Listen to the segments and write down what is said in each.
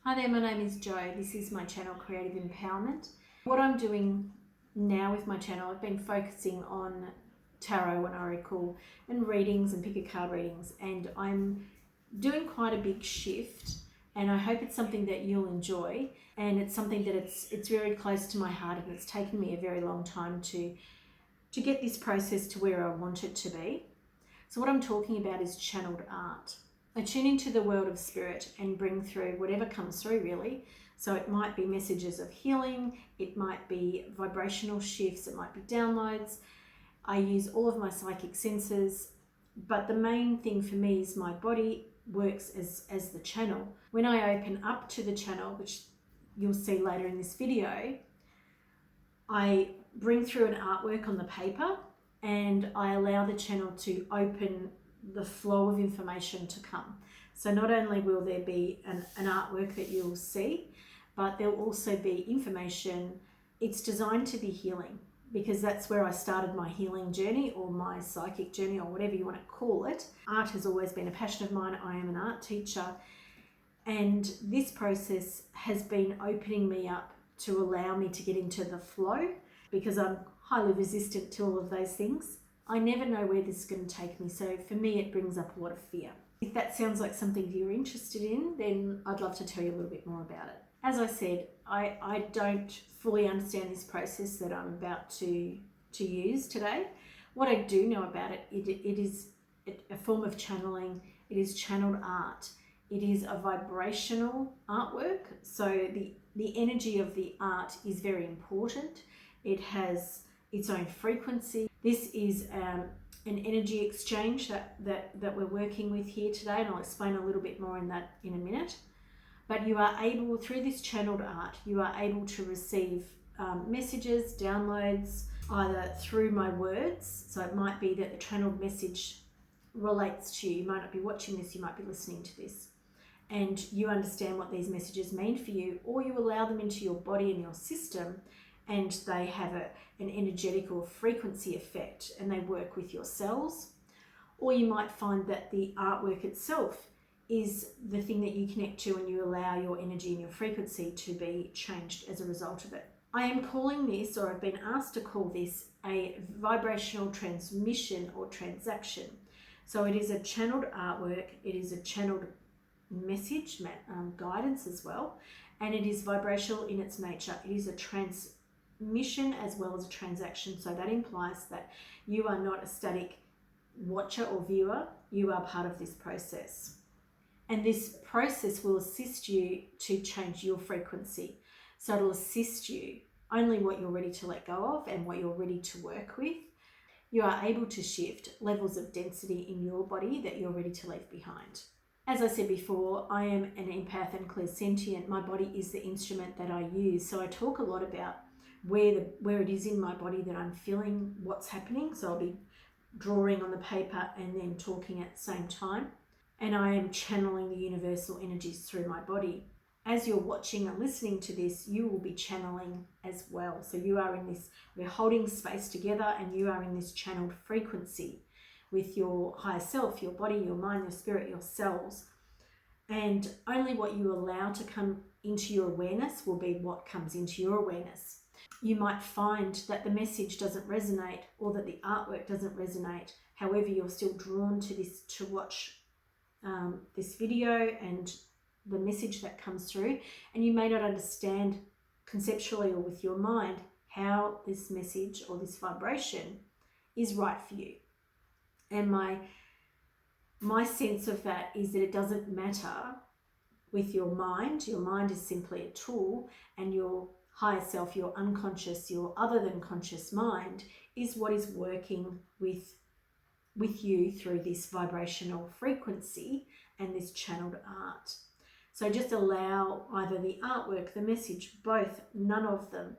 Hi there, my name is Jo. This is my channel, Creative Empowerment. What I'm doing now with my channel, I've been focusing on tarot and oracle and readings and pick a card readings, and I'm doing quite a big shift, and I hope it's something that you'll enjoy, and it's something that it's very close to my heart, and it's taken me a very long time to get this process to where I want it to be. So what I'm talking about is channeled art. I tune into the world of spirit and bring through whatever comes through, really. So it might be messages of healing, it might be vibrational shifts, it might be downloads. I use all of my psychic senses, but the main thing for me is my body works as the channel. When I open up to the channel, which you'll see later in this video, I bring through an artwork on the paper and I allow the channel to open the flow of information to come. So not only will there be an artwork that you'll see, but there'll also be information. It's designed to be healing, because that's where I started my healing journey, or my psychic journey, or whatever you want to call it. Art has always been a passion of mine. I am an art teacher, and this process has been opening me up to allow me to get into the flow, because I'm highly resistant to all of those things. I never know where this is going to take me, so for me it brings up a lot of fear. If that sounds like something you're interested in, then I'd love to tell you a little bit more about it. As I said, I don't fully understand this process that I'm about to use today. What I do know about it, it is a form of channeling. It is channeled art. It is a vibrational artwork, so the energy of the art is very important. It has its own frequency. This is an energy exchange that we're working with here today, and I'll explain a little bit more in that in a minute. But you are able, through this channeled art, you are able to receive messages, downloads, either through my words. So it might be that the channeled message relates to you. You might not be watching this, you might be listening to this, and you understand what these messages mean for you, or you allow them into your body and your system, and they have an energetic or frequency effect, and they work with your cells. Or you might find that the artwork itself is the thing that you connect to, and you allow your energy and your frequency to be changed as a result of it. I am calling this, or I've been asked to call this, a vibrational transmission or transaction. So it is a channeled artwork, it is a channeled message, guidance as well, and it is vibrational in its nature. It is a transmission as well as a transaction. So that implies that you are not a static watcher or viewer, you are part of this process. And this process will assist you to change your frequency. So it'll assist you only what you're ready to let go of and what you're ready to work with. You are able to shift levels of density in your body that you're ready to leave behind. As I said before, I am an empath and clairsentient. My body is the instrument that I use. So I talk a lot about where it is in my body that I'm feeling what's happening. So I'll be drawing on the paper and then talking at the same time. And I am channeling the universal energies through my body. As you're watching and listening to this, you will be channeling as well. So you are in this, we're holding space together, and you are in this channeled frequency with your higher self, your body, your mind, your spirit, your cells. And only what you allow to come into your awareness will be what comes into your awareness. You might find that the message doesn't resonate, or that the artwork doesn't resonate. However, you're still drawn to this, to watch this video and the message that comes through, and you may not understand conceptually or with your mind how this message or this vibration is right for you. And my sense of that is that it doesn't matter with your mind. Your mind is simply a tool, and your higher self, your unconscious, your other than conscious mind is what is working with you through this vibrational frequency and this channeled art. So just allow either the artwork, the message, both, none of them,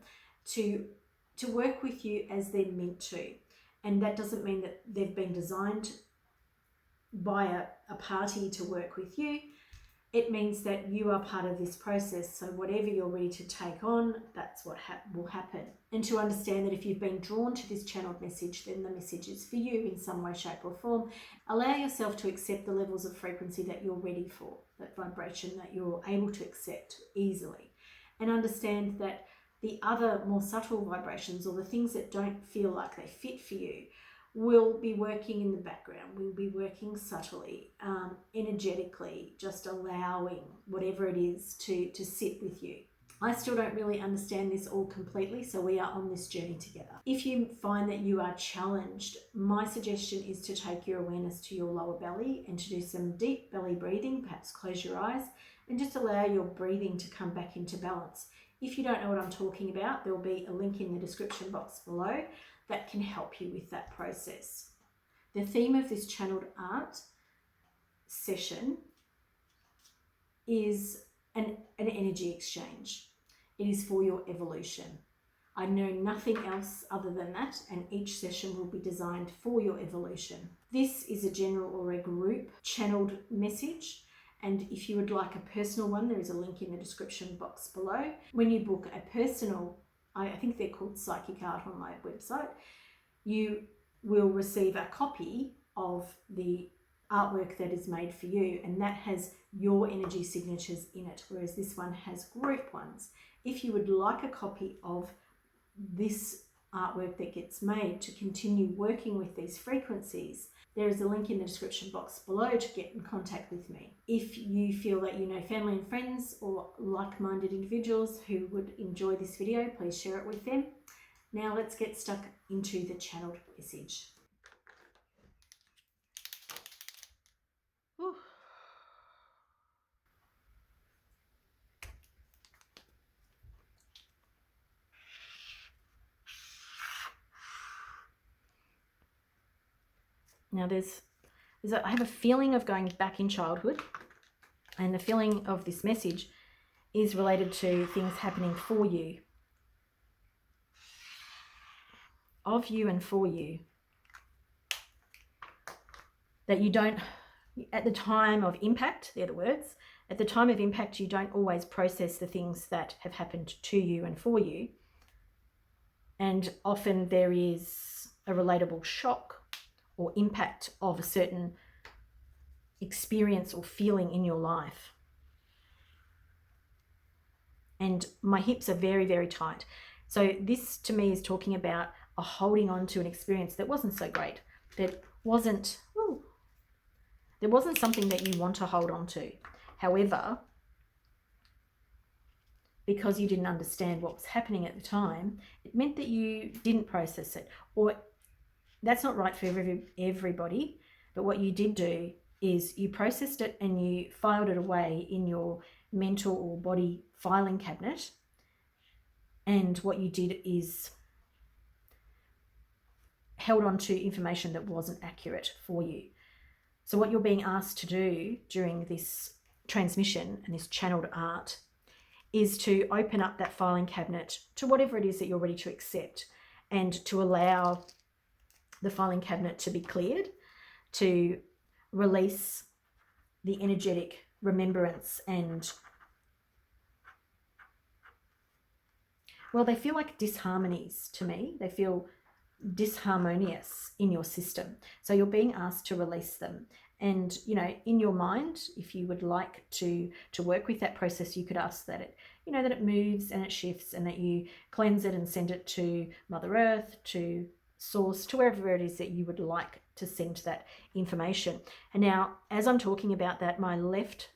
to work with you as they're meant to. And that doesn't mean that they've been designed by a party to work with you. It means that you are part of this process. So whatever you're ready to take on, that's what will happen. And to understand that if you've been drawn to this channeled message, then the message is for you in some way, shape or form. Allow yourself to accept the levels of frequency that you're ready for. that vibration that you're able to accept easily, and understand that the other more subtle vibrations, or the things that don't feel like they fit for you, will be working in the background, will be working subtly, energetically, just allowing whatever it is to sit with you. I still don't really understand this all completely, so we are on this journey together. If you find that you are challenged, my suggestion is to take your awareness to your lower belly and to do some deep belly breathing. Perhaps close your eyes and just allow your breathing to come back into balance. If you don't know what I'm talking about, there will be a link in the description box below that can help you with that process. The theme of this channeled art session is an energy exchange. It is for your evolution. I know nothing else other than that, and each session will be designed for your evolution. This is a general or a group channeled message, and if you would like a personal one, there is a link in the description box below. When you book a personal, I think they're called Psychic Art on my website, you will receive a copy of the artwork that is made for you, and that has your energy signatures in it, whereas this one has group ones. If you would like a copy of this artwork that gets made to continue working with these frequencies, there is a link in the description box below to get in contact with me. If you feel that you know family and friends or like-minded individuals who would enjoy this video, please share it with them. Now let's get stuck into the channeled message. Whew. Now I have a feeling of going back in childhood, and the feeling of this message is related to things happening for you, of you and for you, that you don't, at the time of impact, they're the words, at the time of impact you don't always process the things that have happened to you and for you, and often there is a relatable shock or impact of a certain experience or feeling in your life. And my hips are very, very tight. So this to me is talking about a holding on to an experience that wasn't so great, that wasn't something that you want to hold on to. However, because you didn't understand what was happening at the time, it meant that you didn't process it, or that's not right for everybody, but what you did do is you processed it and you filed it away in your mental or body filing cabinet. And what you did is held on to information that wasn't accurate for you. So what you're being asked to do during this transmission and this channeled art is to open up that filing cabinet to whatever it is that you're ready to accept, and to allow the filing cabinet to be cleared, to release the energetic remembrance and, well, they feel like disharmonies to me. They feel disharmonious in your system. So you're being asked to release them. And, you know, in your mind, if you would like to work with that process, you could ask that it, you know, that it moves and it shifts, and that you cleanse it and send it to Mother Earth, to Source, to wherever it is that you would like to send that information. And now, as I'm talking about that, my left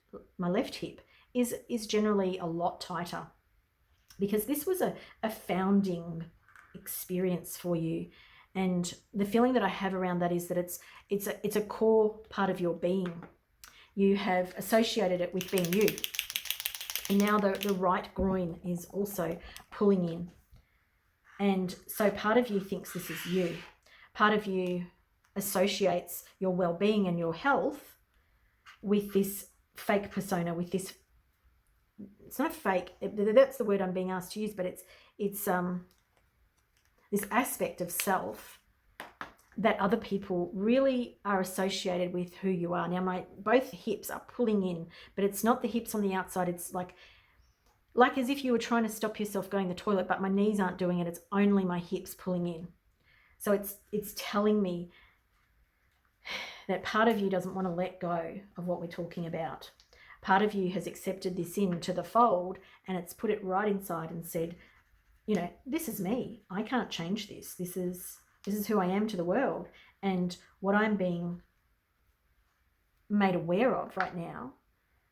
hip is generally a lot tighter, because this was a founding experience for you. And the feeling that I have around that is that it's a core part of your being. You have associated it with being you. And now the right groin is also pulling in. And so part of you thinks this is you. Part of you associates your well-being and your health with this fake persona, with this, it's not fake, that's the word I'm being asked to use, but it's this aspect of self that other people really are associated with who you are. Now both hips are pulling in, but it's not the hips on the outside. It's like as if you were trying to stop yourself going to the toilet, but my knees aren't doing it. It's only my hips pulling in. So it's telling me that part of you doesn't want to let go of what we're talking about. part of you has accepted this into the fold, and it's put it right inside and said, you know, this is me. I can't change this. This is who I am to the world. And what I'm being made aware of right now,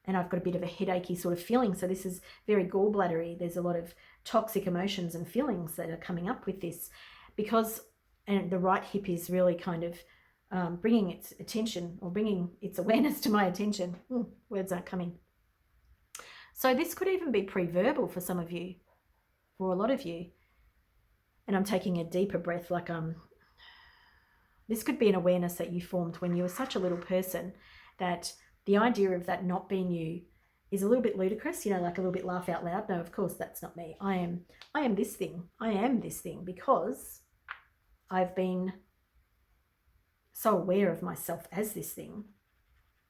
and I've got a bit of a headachy sort of feeling. So this is very gallbladdery. There's a lot of toxic emotions and feelings that are coming up with this, because, and the right hip is really kind of bringing its attention, or bringing its awareness to my attention. Words aren't coming. So this could even be pre-verbal for some of you, for a lot of you. And I'm taking a deeper breath, like this could be an awareness that you formed when you were such a little person, that the idea of that not being you is a little bit ludicrous, you know, like a little bit laugh out loud. No, of course that's not me. I am this thing. I am this thing because I've been so aware of myself as this thing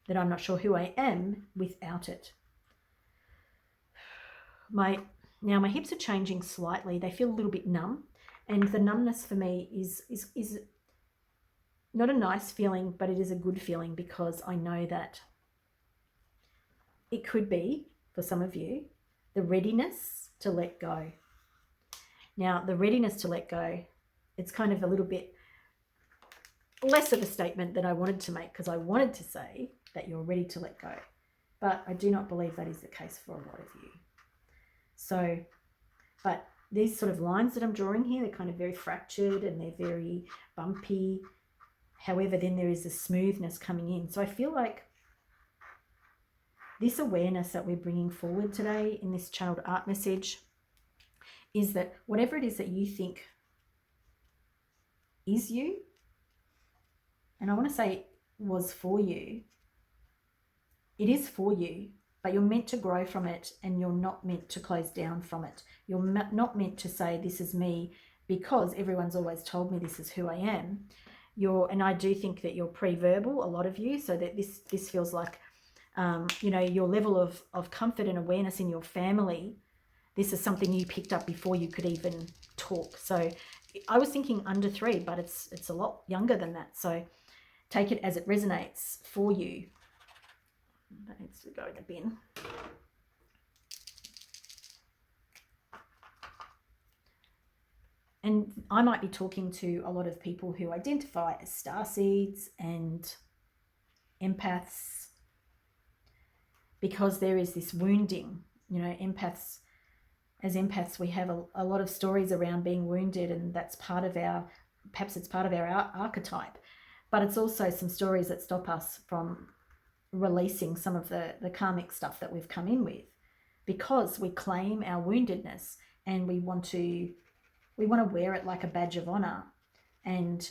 that I'm not sure who I am without it. Now my hips are changing slightly. They feel a little bit numb, and the numbness for me is not a nice feeling, but it is a good feeling, because I know that it could be, for some of you, the readiness to let go. Now, the readiness to let go, it's kind of a little bit less of a statement than I wanted to make, because I wanted to say that you're ready to let go. But I do not believe that is the case for a lot of you. So, but these sort of lines that I'm drawing here, they're kind of very fractured and they're very bumpy. However, then there is a smoothness coming in. So I feel like this awareness that we're bringing forward today in this channeled art message is that whatever it is that you think is you, and I want to say was for you, it is for you, but you're meant to grow from it, and you're not meant to close down from it. You're not meant to say, this is me, because everyone's always told me this is who I am. And I do think that you're pre-verbal, a lot of you, so that this feels like, you know, your level of comfort and awareness in your family. This is something you picked up before you could even talk. So I was thinking under 3, but it's a lot younger than that. So take it as it resonates for you. That needs to go in the bin. And I might be talking to a lot of people who identify as starseeds and empaths, because there is this wounding. You know, as empaths, we have a lot of stories around being wounded, and that's part of perhaps it's part of our archetype, but it's also some stories that stop us from releasing some of the karmic stuff that we've come in with, because we claim our woundedness and we want to wear it like a badge of honor. And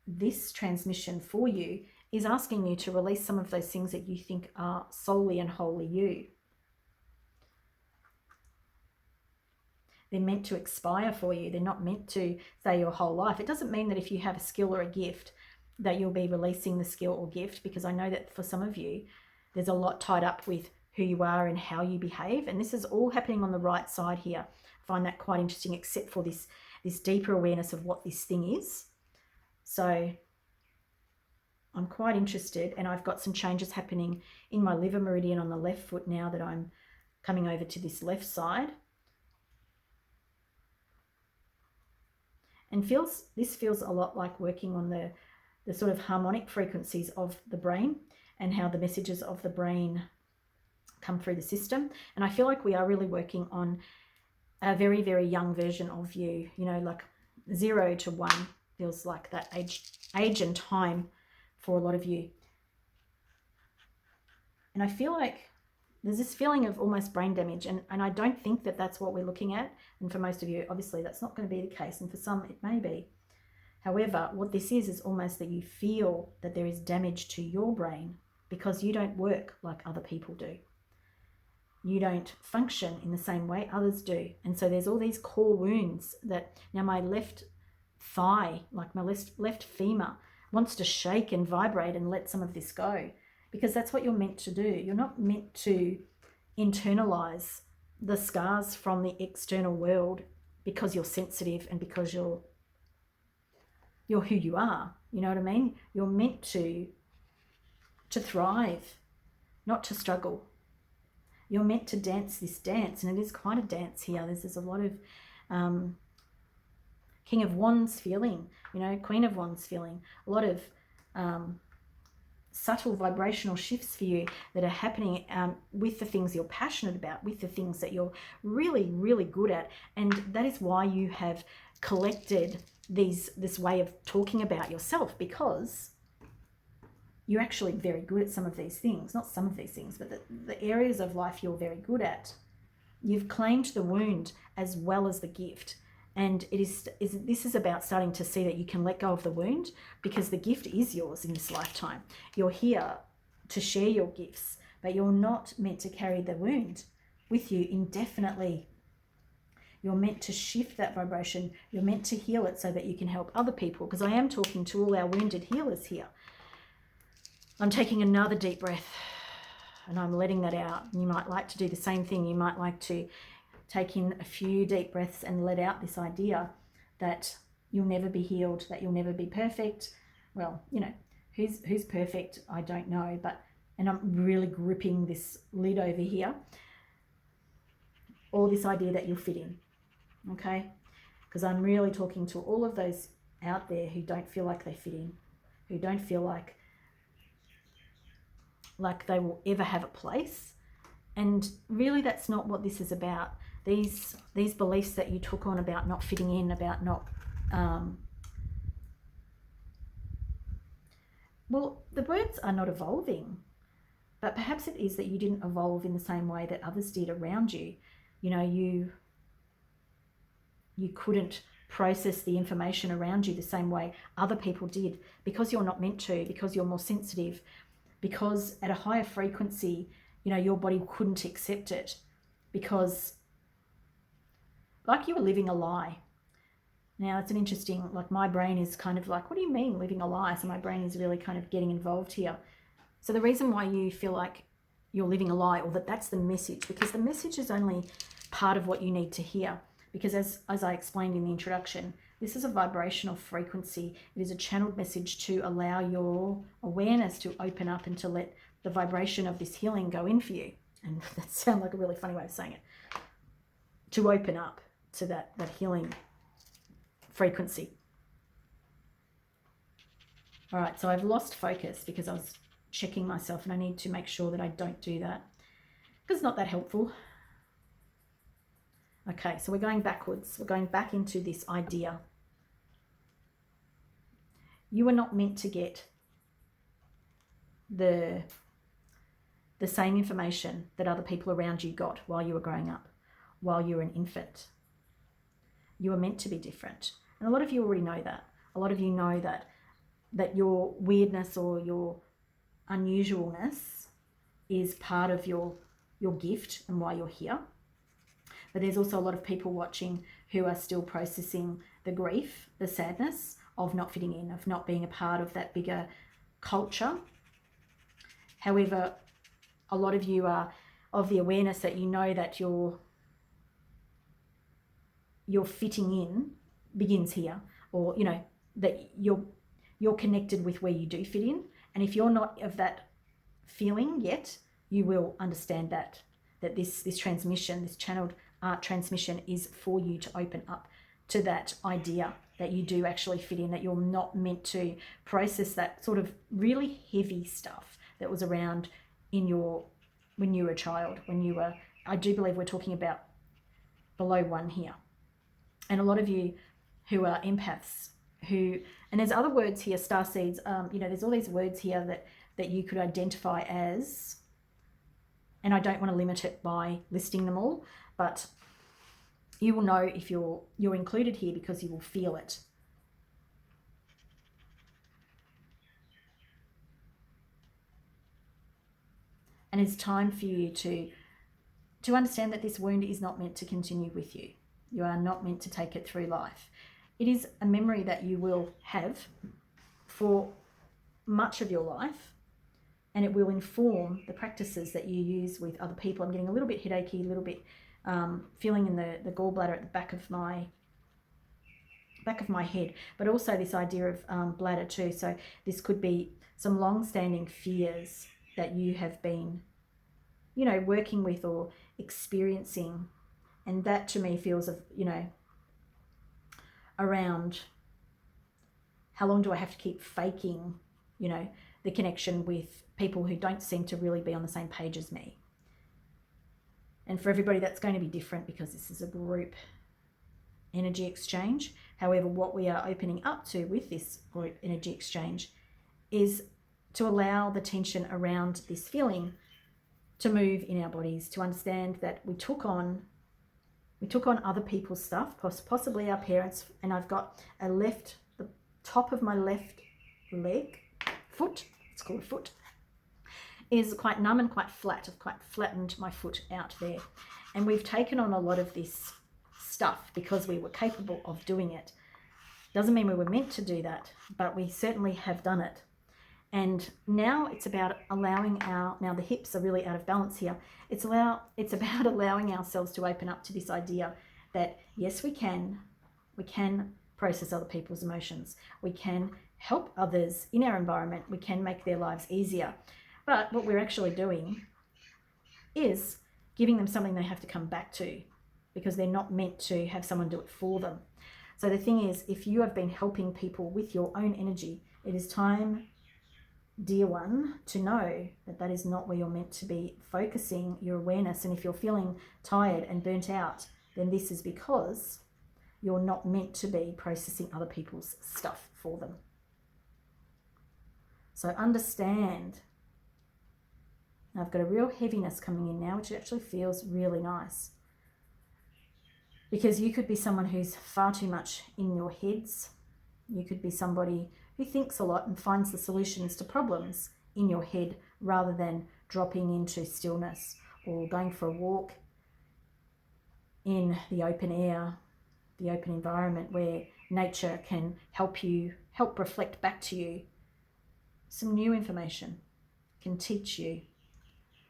this transmission for you is asking you to release some of those things that you think are solely and wholly you. They're meant to expire for you. They're not meant to stay your whole life. It doesn't mean that if you have a skill or a gift that you'll be releasing the skill or gift, because I know that for some of you, there's a lot tied up with who you are and how you behave. And this is all happening on the right side here. I find that quite interesting, except for this deeper awareness of what this thing is. So I'm quite interested, and I've got some changes happening in my liver meridian on the left foot now that I'm coming over to this left side. And this feels a lot like working on the sort of harmonic frequencies of the brain, and how the messages of the brain come through the system. And I feel like we are really working on a very, very young version of you, you know, like 0 to 1 feels like that age and time for a lot of you. And I feel like there's this feeling of almost brain damage, and I don't think that that's what we're looking at. And for most of you, obviously that's not going to be the case, and for some it may be. However, what this is almost that you feel that there is damage to your brain because you don't work like other people do. You don't function in the same way others do. And so there's all these core wounds that now my left thigh, like my left femur, wants to shake and vibrate and let some of this go, because that's what you're meant to do. You're not meant to internalize the scars from the external world because you're sensitive and because you're who you are. You know what I mean? You're meant to thrive not to struggle. You're meant to dance this dance, and it is quite a dance here. There's a lot of King of Wands feeling, you know, Queen of Wands feeling, a lot of subtle vibrational shifts for you that are happening with the things you're passionate about, with the things that you're really, really good at. And that is why you have collected this way of talking about yourself, because you're actually very good at some of these things. Not some of these things, but the areas of life you're very good at. You've claimed the wound as well as the gift. And this is about starting to see that you can let go of the wound, because the gift is yours in this lifetime. You're here to share your gifts, but you're not meant to carry the wound with you indefinitely. You're meant to shift that vibration. You're meant to heal it so that you can help other people, because I am talking to all our wounded healers here. I'm taking another deep breath and I'm letting that out. You might like to do the same thing. You might like to take in a few deep breaths and let out this idea that you'll never be healed, that you'll never be perfect. Well, you know, who's perfect? I don't know, and I'm really gripping this lid over here. Or this idea that you'll fit in, okay? Because I'm really talking to all of those out there who don't feel like they fit in, who don't feel like they will ever have a place. And really, that's not what this is about. These beliefs that you took on about not fitting in, about not well, the words are not evolving, but perhaps it is that you didn't evolve in the same way that others did around you. You know, you couldn't process the information around you the same way other people did, because you're not meant to, because you're more sensitive, because at a higher frequency, you know, your body couldn't accept it, because like you were living a lie. Now, it's an interesting, like my brain is kind of like, what do you mean living a lie? So my brain is really kind of getting involved here. So the reason why you feel like you're living a lie, or that's the message, because the message is only part of what you need to hear. Because as I explained in the introduction, this is a vibrational frequency. It is a channeled message to allow your awareness to open up and to let the vibration of this healing go in for you. And that sounds like a really funny way of saying it. To open up to that healing frequency. All right, so I've lost focus because I was checking myself, and I need to make sure that I don't do that, because it's not that helpful. Okay, so we're going backwards. We're going back into this idea. You are not meant to get the same information that other people around you got while you were growing up, while you were an infant. You are meant to be different. And a lot of you already know that. A lot of you know that your weirdness or your unusualness is part of your gift and why you're here. But there's also a lot of people watching who are still processing the grief, the sadness of not fitting in, of not being a part of that bigger culture. However, a lot of you are of the awareness that you know that your fitting in begins here, or you know that you're connected with where you do fit in. And if you're not of that feeling yet, you will understand that this transmission, this channeled art transmission, is for you to open up to that idea that you do actually fit in, that you're not meant to process that sort of really heavy stuff that was around when you were a child, I do believe we're talking about below 1 here. And a lot of you who are empaths, and there's other words here, starseeds, you know, there's all these words here that you could identify as, and I don't want to limit it by listing them all, but you will know if you're included here because you will feel it. And it's time for you to understand that this wound is not meant to continue with you. You are not meant to take it through life. It is a memory that you will have for much of your life, and it will inform the practices that you use with other people. I'm getting a little bit headachy, a little bit feeling in the gallbladder at the back of my head, but also this idea of bladder too. So this could be some long-standing fears that you have been working with or experiencing. And that to me feels of, around how long do I have to keep faking, the connection with people who don't seem to really be on the same page as me. And for everybody, that's going to be different because this is a group energy exchange. However, what we are opening up to with this group energy exchange is to allow the tension around this feeling to move in our bodies, to understand that we took on other people's stuff, possibly our parents, and I've got the top of my left foot, it's called a foot, is quite numb and quite flat. I've quite flattened my foot out there. And we've taken on a lot of this stuff because we were capable of doing it. Doesn't mean we were meant to do that, but we certainly have done it. And now it's about allowing now the hips are really out of balance here. It's about allowing ourselves to open up to this idea that yes, we can process other people's emotions. We can help others in our environment. We can make their lives easier. But what we're actually doing is giving them something they have to come back to because they're not meant to have someone do it for them. So the thing is, if you have been helping people with your own energy, it is time, dear one, to know that that is not where you're meant to be focusing your awareness. And if you're feeling tired and burnt out, then this is because you're not meant to be processing other people's stuff for them. So understand. I've got a real heaviness coming in now, which actually feels really nice. Because you could be someone who's far too much in your heads. You could be somebody who thinks a lot and finds the solutions to problems in your head rather than dropping into stillness or going for a walk in the open air, the open environment where nature can help reflect back to you some new information, can teach you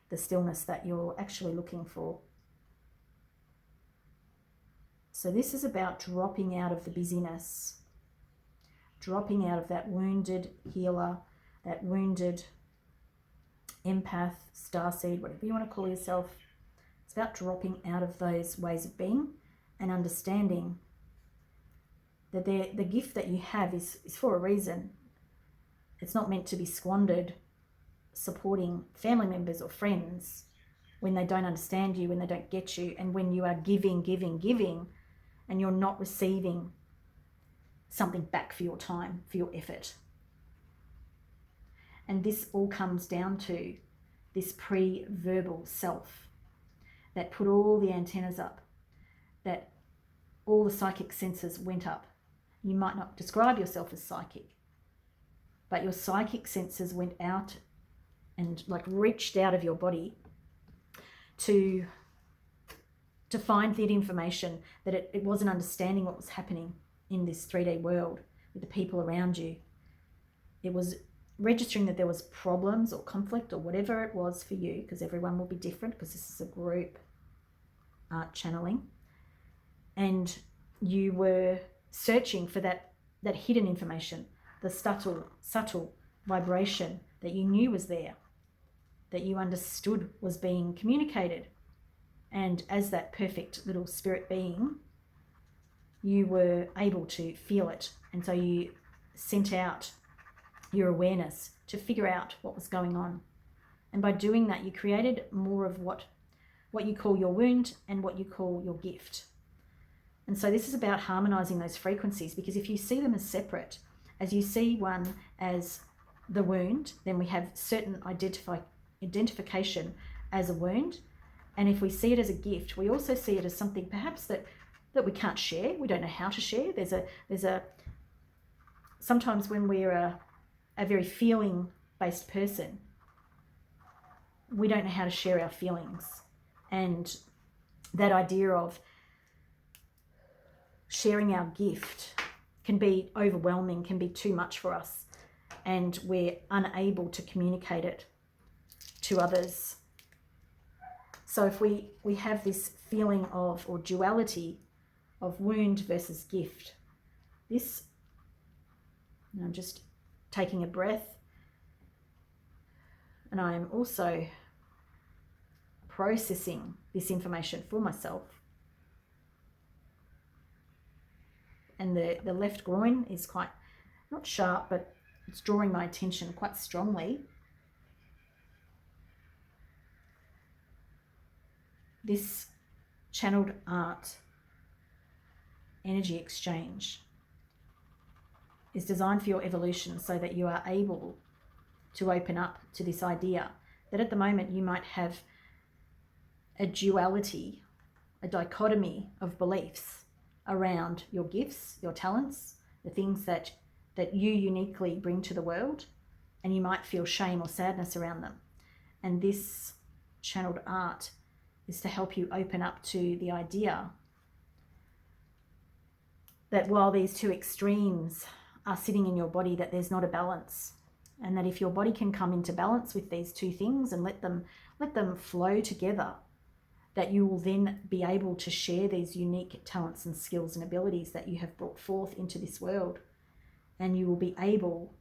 the stillness that you're actually looking for. So this is about dropping out of the busyness, dropping out of that wounded healer, that wounded empath, starseed, whatever you want to call yourself. It's about dropping out of those ways of being and understanding that the gift that you have is for a reason. It's not meant to be squandered supporting family members or friends when they don't understand you, when they don't get you, and when you are giving, and you're not receiving something back for your time, for your effort. And this all comes down to this pre-verbal self that put all the antennas up, that all the psychic senses went up. You might not describe yourself as psychic, but your psychic senses went out and reached out of your body to find that information, that it wasn't understanding what was happening in this 3D world with the people around you. It was registering that there was problems or conflict or whatever it was for you, because everyone will be different because this is a group channeling. And you were searching for that hidden information, the subtle vibration that you knew was there, that you understood was being communicated. And as that perfect little spirit being, you were able to feel it. And so you sent out your awareness to figure out what was going on. And by doing that, you created more of what you call your wound and what you call your gift. And so this is about harmonizing those frequencies, because if you see them as separate, as you see one as the wound, then we have certain identification as a wound. And if we see it as a gift, we also see it as something perhaps that we can't share. We don't know how to share. Sometimes when we're a very feeling-based person, we don't know how to share our feelings. And that idea of sharing our gift can be overwhelming, can be too much for us, and we're unable to communicate it to others. So if we have this feeling of, or duality of wound versus gift, this, and I'm just taking a breath, and I am also processing this information for myself. And the left groin is quite, not sharp, but it's drawing my attention quite strongly. This channeled art energy exchange is designed for your evolution so that you are able to open up to this idea that at the moment you might have a duality, a dichotomy of beliefs around your gifts, your talents, the things that you uniquely bring to the world, and you might feel shame or sadness around them. And this channeled art is to help you open up to the idea that while these two extremes are sitting in your body, that there's not a balance, and that if your body can come into balance with these two things and let them flow together, that you will then be able to share these unique talents and skills and abilities that you have brought forth into this world, and you will be able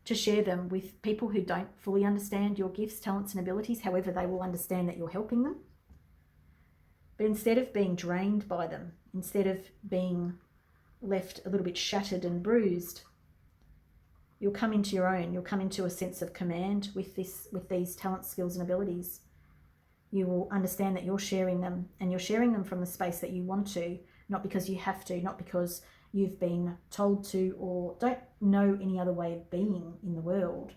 to share them with people who don't fully understand your gifts, talents and abilities. However, they will understand that you're helping them. But instead of being drained by them, instead of being left a little bit shattered and bruised, you'll come into your own. You'll come into a sense of command with these talents, skills and abilities. You will understand that you're sharing them, and you're sharing them from the space that you want to, not because you have to, not because you've been told to or don't know any other way of being in the world.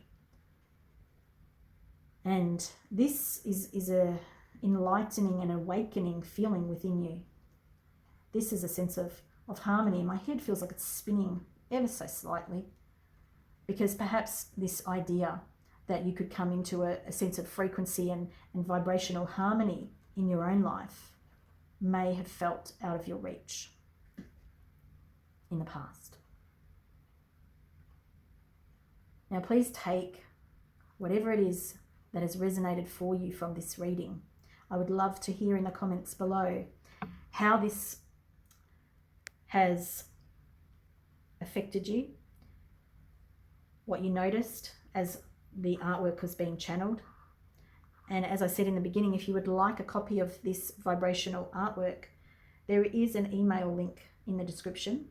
And this is a enlightening and awakening feeling within you. This is a sense of harmony. My head feels like it's spinning ever so slightly, because perhaps this idea that you could come into a sense of frequency and vibrational harmony in your own life may have felt out of your reach in the past. Now, please take whatever it is that has resonated for you from this reading. I would love to hear in the comments below how this has affected you, what you noticed as the artwork was being channeled. And as I said in the beginning, if you would like a copy of this vibrational artwork, there is an email link in the description,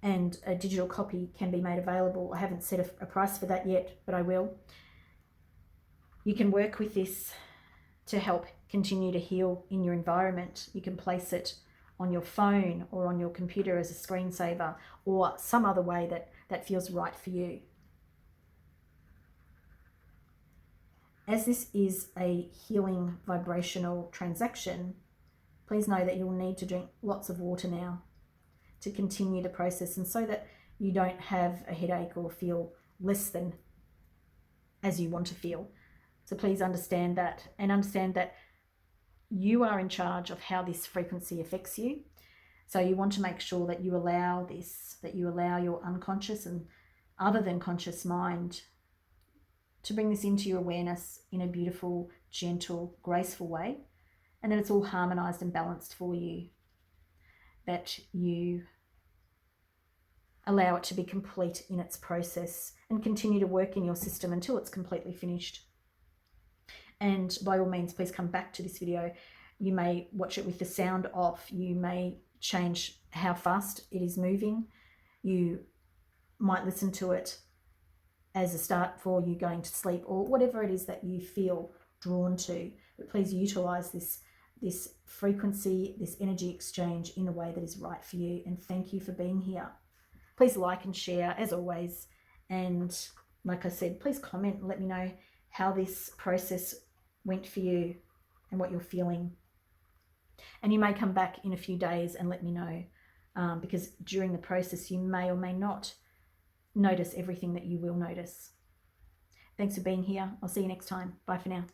and a digital copy can be made available. I haven't set a price for that yet, but I will. You can work with this to help continue to heal in your environment. You can place it on your phone or on your computer as a screensaver, or some other way that feels right for you. As this is a healing vibrational transaction, please know that you'll need to drink lots of water now to continue the process, and so that you don't have a headache or feel less than as you want to feel. So please understand that, and understand that you are in charge of how this frequency affects you. So you want to make sure that you allow this, that you allow your unconscious and other than conscious mind to bring this into your awareness in a beautiful, gentle, graceful way, and that it's all harmonized and balanced for you, that you allow it to be complete in its process and continue to work in your system until it's completely finished. And by all means, please come back to this video. You may watch it with the sound off. You may change how fast it is moving. You might listen to it as a start for you going to sleep, or whatever it is that you feel drawn to. But please utilize this frequency, this energy exchange in a way that is right for you. And thank you for being here. Please like and share as always. And like I said, please comment and let me know how this process went for you and what you're feeling. And you may come back in a few days and let me know, because during the process you may or may not notice everything that you will notice. Thanks for being here. I'll see you next time. Bye for now.